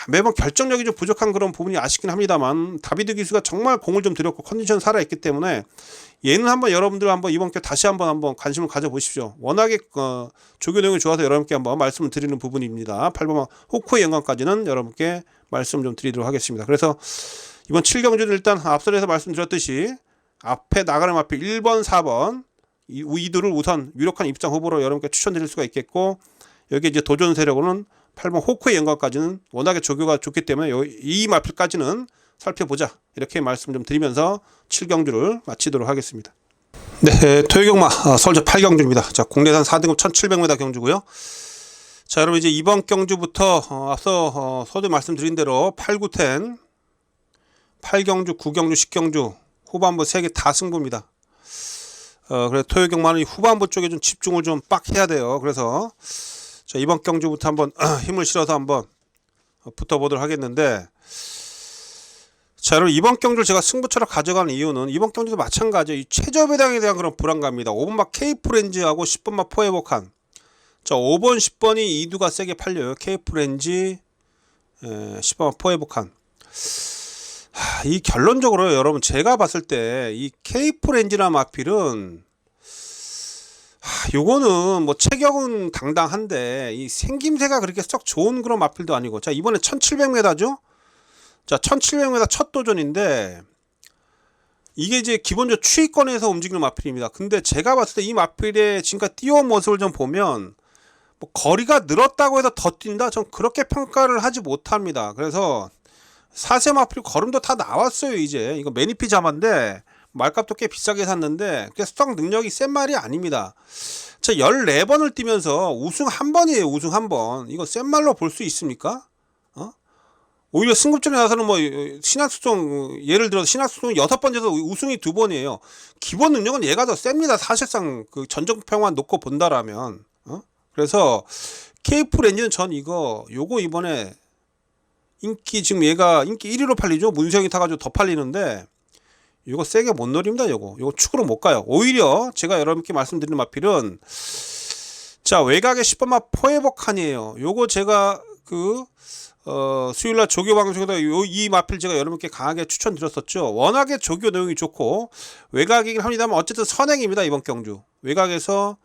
매번 결정력이 좀 부족한 그런 부분이 아쉽긴 합니다만 다비드 기수가 정말 공을 좀 들였고 컨디션 살아있기 때문에 얘는 한번 여러분들 한번 이번 게 다시 한번 관심을 가져보십시오. 워낙에 조교 내용이 좋아서 여러분께 한번 말씀을 드리는 부분입니다. 8번 호크의 영광까지는 여러분께 말씀 좀 드리도록 하겠습니다. 그래서 이번 7경주는 일단 앞서서 말씀드렸듯이 앞에 나가는 마필 1번 4번 이두를 우선 유력한 입장 후보로 여러분께 추천드릴 수가 있겠고 여기 이제 도전 세력으로는 8번 호크의 영광까지는 워낙에 조교가 좋기 때문에 이 마필까지는 살펴보자 이렇게 말씀 좀 드리면서 7경주를 마치도록 하겠습니다. 네, 토요경마 서울제 8경주입니다. 자, 국내산 4등급 1700m 경주고요. 자, 여러분 이제 이번 경주부터 앞서 서두 말씀드린 대로 8, 9, 10 8경주, 9경주, 10경주 후반부 3개 다 승부입니다. 그래서 토요경마는 후반부 쪽에 좀 집중을 좀 빡 해야 돼요. 그래서 자, 이번 경주부터 한번 힘을 실어서 한번 붙어보도록 하겠는데 자, 여러분 이번 경주를 제가 승부처로 가져가는 이유는 이번 경주도 마찬가지예요. 이 최저 배당에 대한 그런 불안감입니다. 5번 막 케이프렌즈하고 10번 막 포에복한 자 5번 10번이 이두가 세게 팔려요. 케이프렌즈 10번 막 포에복한 이 결론적으로 여러분 제가 봤을 때 이 케이프렌즈나 마필은 요거는 뭐 체격은 당당한데 이 생김새가 그렇게 썩 좋은 그런 마필도 아니고 자 이번에 1700m죠. 자 1700m 첫 도전인데 이게 이제 기본적으로 추위권에서 움직이는 마필입니다. 근데 제가 봤을 때 이 마필의 지금까지 뛰어온 모습을 좀 보면 뭐 거리가 늘었다고 해서 더 뛴다? 전 그렇게 평가를 하지 못합니다. 그래서 4세 마필 걸음도 다 나왔어요. 이제 이거 매니피 자마인데 말값도 꽤 비싸게 샀는데 그게 스tok 능력이 센 말이 아닙니다. 자, 14번을 뛰면서 우승 한 번이에요. 우승 한 번. 이거 센 말로 볼 수 있습니까? 오히려 승급전에 나서는 뭐 신학수송, 예를 들어서 신학수송 6번째에서 우승이 2번이에요. 기본 능력은 얘가 더 셉니다. 사실상 그 전적평만 놓고 본다라면. 그래서 케이프 렌즈는 전 요거 이번에 인기, 지금 얘가 인기 1위로 팔리죠. 문세영이 타가지고 더 팔리는데 이거 세게 못 노립니다. 요거 축으로 못 가요. 오히려 제가 여러분께 말씀드리는 마필은, 자, 외곽의 10번마 포에버 칸이에요. 요거 제가 수요일날 조교 방송에서 이 마필 제가 여러분께 강하게 추천드렸었죠. 워낙에 조교 내용이 좋고 외곽이긴 합니다만 어쨌든 선행입니다. 이번 경주 외곽에서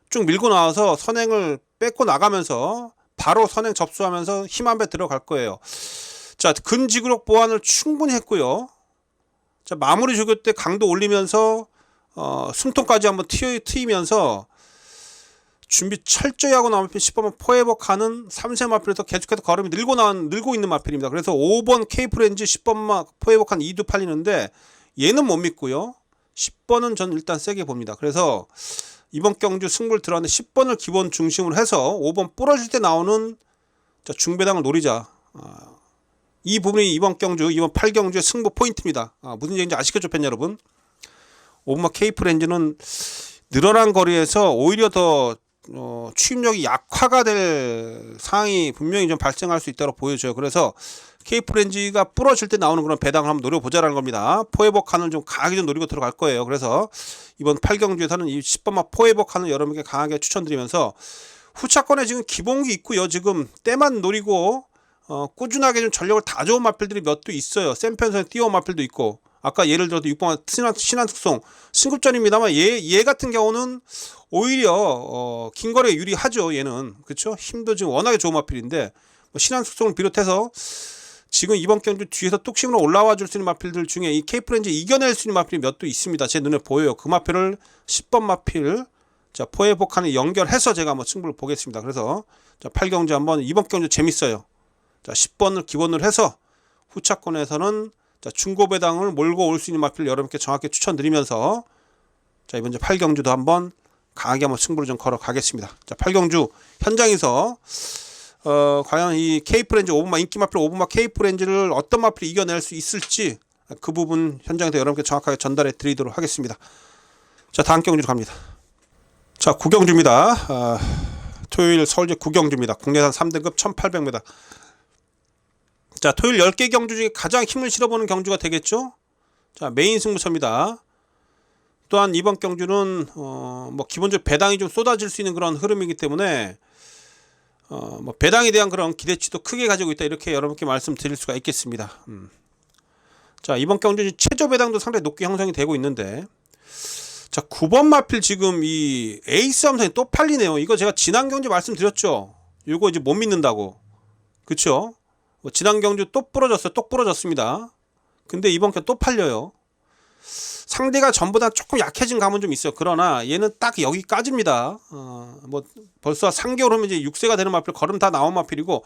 쭉 밀고 나와서 선행을 뺏고 나가면서 바로 선행 접수하면서 힘 한 배 들어갈 거예요. 자, 근지구력 보완을 충분히 했고요. 자, 마무리 조교 때 강도 올리면서 숨통까지 한번 트이면서 준비 철저히 하고 나온 마필 10번 포에버 칸은 3세 마필에서 계속해서 걸음이 늘고 있는 마필입니다. 그래서 5번 케이프 렌즈 10번 포에버 칸 2도 팔리는데 얘는 못 믿고요. 10번은 전 일단 세게 봅니다. 그래서 이번 경주 승부를 들어왔는데 10번을 기본 중심으로 해서 5번 부러질 때 나오는 중배당을 노리자. 이 부분이 이번 8경주의 승부 포인트입니다. 무슨 얘기인지 아시겠죠, 팬 여러분? 5번 케이프 렌즈는 늘어난 거리에서 오히려 더 추임력이 약화가 될 상황이 분명히 좀 발생할 수 있다고 보여져요. 그래서 케이프 렌즈가 부러질 때 나오는 그런 배당을 한번 노려보자라는 겁니다. 포에버 칸을 좀 강하게 좀 노리고 들어갈 거예요. 그래서 이번 8경주에서는 이 10번마 포에버 칸을 여러분께 강하게 추천드리면서 후차권에 지금 기본기 있고요. 지금 때만 노리고 꾸준하게 좀 전력을 다 좋은 마필들이 몇 도 있어요. 센 편성에 뛰어온 마필도 있고, 아까 예를 들어서 6번 신한특송 승급전입니다만 얘 같은 경우는 오히려 긴 거리에 유리하죠. 얘는 그렇죠. 힘도 지금 워낙에 좋은 마필인데 신한특송을 비롯해서 지금 이번 경주 뒤에서 뚝심으로 올라와 줄 수 있는 마필들 중에 이 케이프 렌즈 이겨낼 수 있는 마필이 몇 도 있습니다. 제 눈에 보여요. 그 마필을 10번 마필 자 포에버 칸에 연결해서 제가 한번 승부를 보겠습니다. 그래서 자 8경주 한번 이번 경주 재밌어요. 자 10번을 기본으로 해서 후차권에서는 자, 중고 배당을 몰고 올 수 있는 마필 여러분께 정확히 추천드리면서 자, 이번 8경주도 한번 강하게 한번 승부를 좀 걸어 가겠습니다. 자, 8경주 현장에서 과연 이 케이프 렌즈 5번마 인기 마필 5번마 케이프 렌즈를 어떤 마필이 이겨낼 수 있을지 그 부분 현장에서 여러분께 정확하게 전달해 드리도록 하겠습니다. 자, 다음 경주로 갑니다. 자, 9경주입니다. 토요일 서울제 9경주입니다. 국내산 3등급 1800m. 자, 토요일 10개 경주 중에 가장 힘을 실어보는 경주가 되겠죠. 자, 메인 승부처입니다. 또한 이번 경주는 뭐 기본적으로 배당이 좀 쏟아질 수 있는 그런 흐름이기 때문에 뭐 배당에 대한 그런 기대치도 크게 가지고 있다, 이렇게 여러분께 말씀드릴 수가 있겠습니다. 자, 이번 경주 최저 배당도 상당히 높게 형성이 되고 있는데, 자, 9번 마필 지금 이 에이스 함선이 또 팔리네요. 이거 제가 지난 경주 말씀드렸죠. 이거 이제 못 믿는다고. 그쵸? 지난 경주 또 부러졌어요. 또 부러졌습니다. 근데 이번 경주 또 팔려요. 상대가 전보다 조금 약해진 감은 좀 있어요. 그러나 얘는 딱 여기까지입니다. 뭐 벌써 3개월 후면 이제 6세가 되는 마필, 걸음 다 나온 마필이고,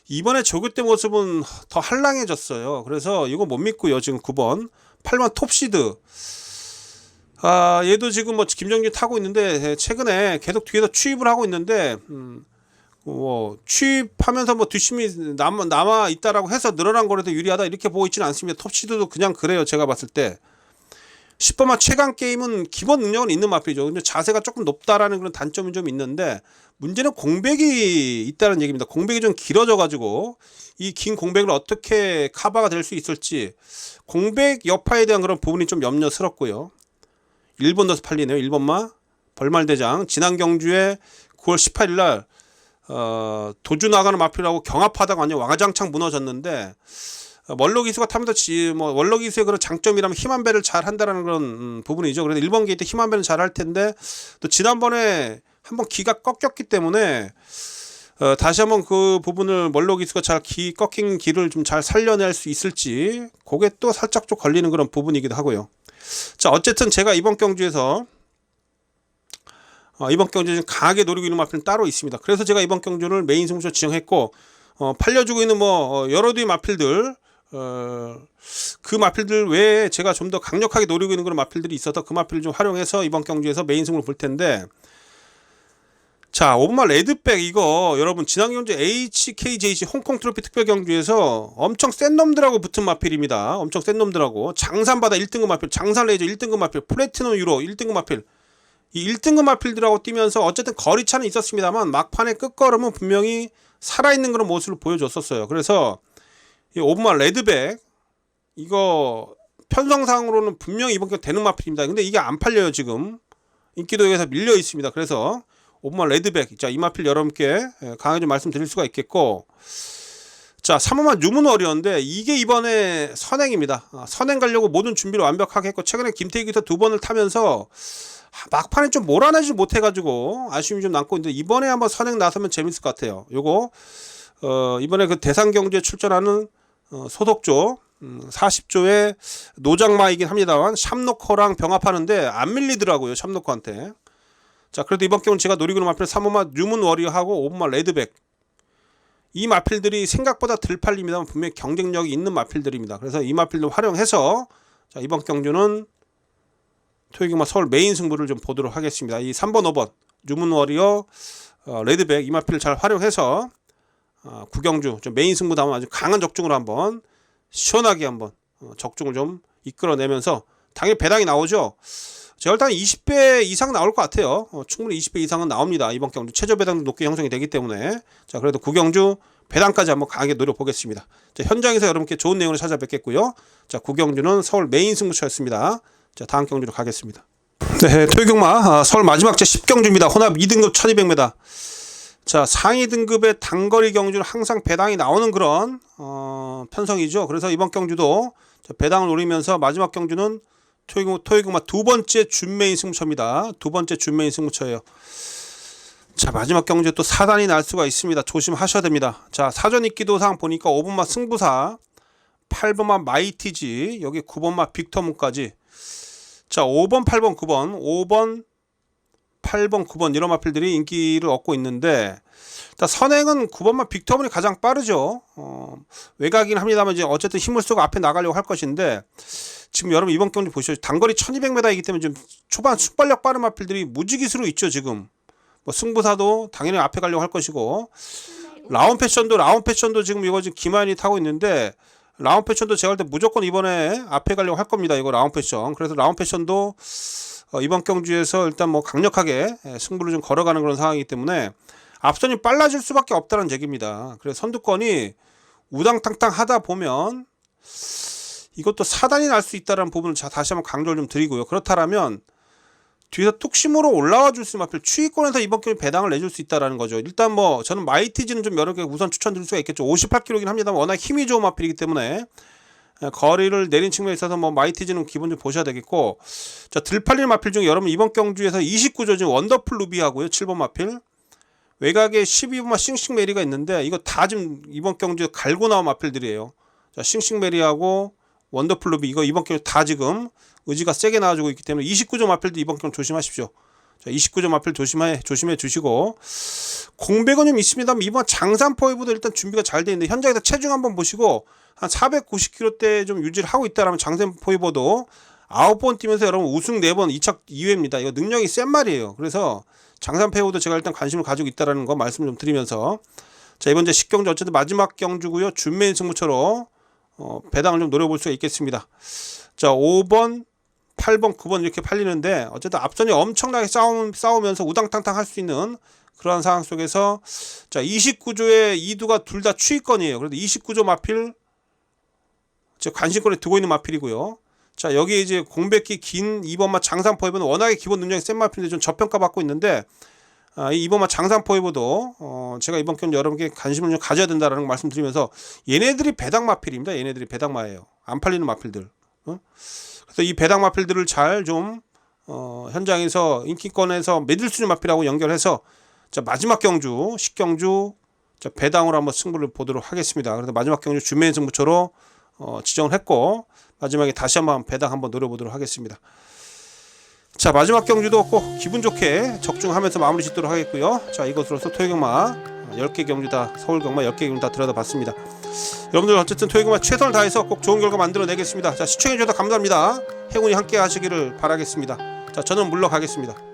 이번에 조교 때 모습은 더 한량해졌어요. 그래서 이거 못 믿고요. 지금 9번 8번 톱시드, 얘도 지금 뭐 김정진 타고 있는데 최근에 계속 뒤에서 추입을 하고 있는데 추입하면서 뭐 뒷심이 남아 있다라고 해서 늘어난 거라도 유리하다 이렇게 보고 있지는 않습니다. 톱시드도 그냥 그래요. 제가 봤을 때 10번마 최강 게임은 기본 능력은 있는 마필이죠. 근데 자세가 조금 높다라는 그런 단점이 좀 있는데, 문제는 공백이 있다는 얘기입니다. 공백이 좀 길어져 가지고 이 긴 공백을 어떻게 커버가 될 수 있을지, 공백 여파에 대한 그런 부분이 좀 염려스럽고요. 1번 더서 팔리네요. 1번마 벌말대장 지난 경주에 9월 18일 날 도주 나가는 마필하고 경합하다가 완전 와장창 무너졌는데, 원로기수가 타면서 원로기수의 그런 장점이라면 힘 한 배를 잘 한다라는 그런 부분이죠. 그래서 1번 게이트 힘 한 배는 잘 할 텐데, 또 지난번에 한번 기가 꺾였기 때문에 다시 한번 그 부분을 원로기수가 잘 꺾인 기를 좀 잘 살려낼 수 있을지, 그게 또 살짝 좀 걸리는 그런 부분이기도 하고요. 자, 어쨌든 제가 이번 경주에서 좀 강하게 노리고 있는 마필은 따로 있습니다. 그래서 제가 이번 경주를 메인 승부처 지정했고, 팔려주고 있는 여러 뒤의 마필들 그 마필들 외에 제가 좀 더 강력하게 노리고 있는 그런 마필들이 있어서 그 마필을 좀 활용해서 이번 경주에서 메인 승부를 볼 텐데, 자, 오브마 레드백 이거 여러분 지난 경주 HKJC 홍콩 트로피 특별 경주에서 엄청 센 놈들하고 붙은 마필입니다. 엄청 센 놈들하고 장산바다 1등급 마필, 장산레이저 1등급 마필, 플래티넘 유로 1등급 마필, 이 1등급 마필들하고 뛰면서 어쨌든 거리차는 있었습니다만 막판에 끝걸음은 분명히 살아있는 그런 모습을 보여줬었어요. 그래서 이 오브마 레드백 이거 편성상으로는 분명히 이번 경기 되는 마필입니다. 근데 이게 안 팔려요. 지금 인기도에서 밀려 있습니다. 그래서 오브마 레드백, 자, 이 마필 여러분께 강하게 좀 말씀드릴 수가 있겠고, 자, 3호만 유문 워리어인데 이게 이번에 선행입니다. 선행 가려고 모든 준비를 완벽하게 했고, 최근에 김태기부터 2번을 타면서 막판에 좀 몰아내지 못해가지고 아쉬움이 좀 남고 있는데, 이번에 한번 선행 나서면 재밌을 것 같아요. 요거 이번에 그 대상 경주에 출전하는 소속조 40조의 노장마이긴 합니다만 샴노커랑 병합하는데 안 밀리더라고요. 샴노커한테. 자, 그래도 이번 경우는 제가 노리고 있는 마필 3호마 뉴문 워리어하고 5번마 레드백, 이 마필들이 생각보다 덜 팔립니다만 분명히 경쟁력이 있는 마필들입니다. 그래서 이 마필도 활용해서 자, 이번 경주는 토요일경마 서울 메인 승부를 좀 보도록 하겠습니다. 이 3번 5번 뉴문 워리어 레드백 이 마필을 잘 활용해서 구경주 좀 메인 승부 다음 아주 강한 적중으로 한번 시원하게 한번 적중을 좀 이끌어내면서 당연히 배당이 나오죠. 제가 일단 20배 이상 나올 것 같아요. 충분히 20배 이상은 나옵니다. 이번 경주 최저 배당도 높게 형성이 되기 때문에. 자, 그래도 구경주 배당까지 한번 강하게 노려보겠습니다. 자, 현장에서 여러분께 좋은 내용으로 찾아뵙겠고요. 자, 구경주는 서울 메인 승부처였습니다. 자, 다음 경주로 가겠습니다. 네, 토요경마 서울 마지막 제 10경주입니다. 혼합 2등급 1200m. 자, 상위 등급의 단거리 경주는 항상 배당이 나오는 그런 편성이죠. 그래서 이번 경주도 배당을 노리면서 마지막 경주는 토요일경마 두 번째 준메인 승부처입니다. 두 번째 준메인 승부처예요. 자, 마지막 경주에 또 사단이 날 수가 있습니다. 조심하셔야 됩니다. 자, 사전 입기도상 보니까 5번마 승부사, 8번마 마이티지, 여기 9번마 빅터문까지. 자, 5번, 8번, 9번, 5번, 8번, 9번 이런 마필들이 인기를 얻고 있는데, 일단 선행은 9번마 빅터문이 가장 빠르죠. 외곽이긴 합니다만 이제 어쨌든 힘을 쓰고 앞에 나가려고 할 것인데, 지금 여러분 이번 경기 보시죠. 단거리 1200m이기 때문에 좀 초반 순발력 빠른 마필들이 무지기수로 있죠. 지금 뭐 승부사도 당연히 앞에 가려고 할 것이고, 라운 패션도 지금 이거 지금 김하연이 타고 있는데, 라운 패션도 제가 할 때 무조건 이번에 앞에 가려고 할 겁니다. 이거 라운 패션. 그래서 라운 패션도 이번 경주에서 일단 뭐 강력하게 승부를 좀 걸어가는 그런 상황이기 때문에 앞선이 빨라질 수밖에 없다는 얘기입니다. 그래서 선두권이 우당탕탕 하다 보면 이것도 사단이 날 수 있다는 부분을 다시 한번 강조를 좀 드리고요. 그렇다면 뒤에서 뚝심으로 올라와 줄 수 있는 마필 추위권에서 이번 경기 배당을 내줄 수 있다는 거죠. 일단 뭐 저는 마이티지는 좀 여러 개 우선 추천드릴 수가 있겠죠. 58kg이긴 합니다만 워낙 힘이 좋은 마필이기 때문에 거리를 내린 측면에 있어서 뭐 마이티지는 기본 좀 보셔야 되겠고, 자, 들팔리는 마필 중에 여러분 이번 경주에서 29조 지금 원더풀 루비하고요. 7번 마필 외곽에 12번마 싱싱메리가 있는데 이거 다 지금 이번 경주에 갈고 나온 마필들이에요. 자, 싱싱메리하고 원더풀 루비 이거 이번 경주 다 지금 의지가 세게 나와주고 있기 때문에 29조 마필도 이번 경주 조심하십시오. 자, 29조 마필 조심해 주시고, 공백은 좀 있습니다만 이번 장산포이보다 일단 준비가 잘 돼 있는데 현장에서 체중 한번 보시고 한 490kg대 좀 유지를 하고 있다라면 장산포이보도 9번 뛰면서 여러분 우승 4번 2착 2회입니다. 이거 능력이 센 말이에요. 그래서 장산포이보도 제가 일단 관심을 가지고 있다라는 거 말씀 좀 드리면서, 자, 이번 이제 10경주 어쨌든 마지막 경주고요. 준메인 승부처로 배당을 좀 노려볼 수가 있겠습니다. 자, 5번, 8번, 9번 이렇게 팔리는데 어쨌든 앞선이 엄청나게 싸우면서 우당탕탕 할 수 있는 그러한 상황 속에서, 자, 29조의 2두가 둘 다 추위권이에요. 그래도 29조 마필 관심권에 두고 있는 마필이고요. 자, 여기 이제 공백기 긴 2번마 장산포이브는 워낙에 기본 능력이 센 마필인데 좀 저평가 받고 있는데, 이 2번마 장산포이브도 제가 이번 경기 여러분께 관심을 좀 가져야 된다라는 말씀드리면서, 얘네들이 배당 마필입니다. 얘네들이 배당마예요. 안 팔리는 마필들. 그래서 이 배당 마필들을 잘 좀 현장에서 인기권에서 믿을 수 있는 마필하고 연결해서, 자, 마지막 경주 10경주 자, 배당으로 한번 승부를 보도록 하겠습니다. 그래서 마지막 경주 준메인 승부처로 지정을 했고, 마지막에 다시 한번 배당 한번 노려보도록 하겠습니다. 자, 마지막 경주도 꼭 기분 좋게 적중하면서 마무리 짓도록 하겠고요. 자, 이것으로서 토요경마 10개 경주 다 서울 경마 10개 경주 다 들여다봤습니다. 여러분들 어쨌든 토요일경마 최선을 다해서 꼭 좋은 결과 만들어내겠습니다. 자, 시청해주셔서 감사합니다. 행운이 함께 하시기를 바라겠습니다. 자, 저는 물러가겠습니다.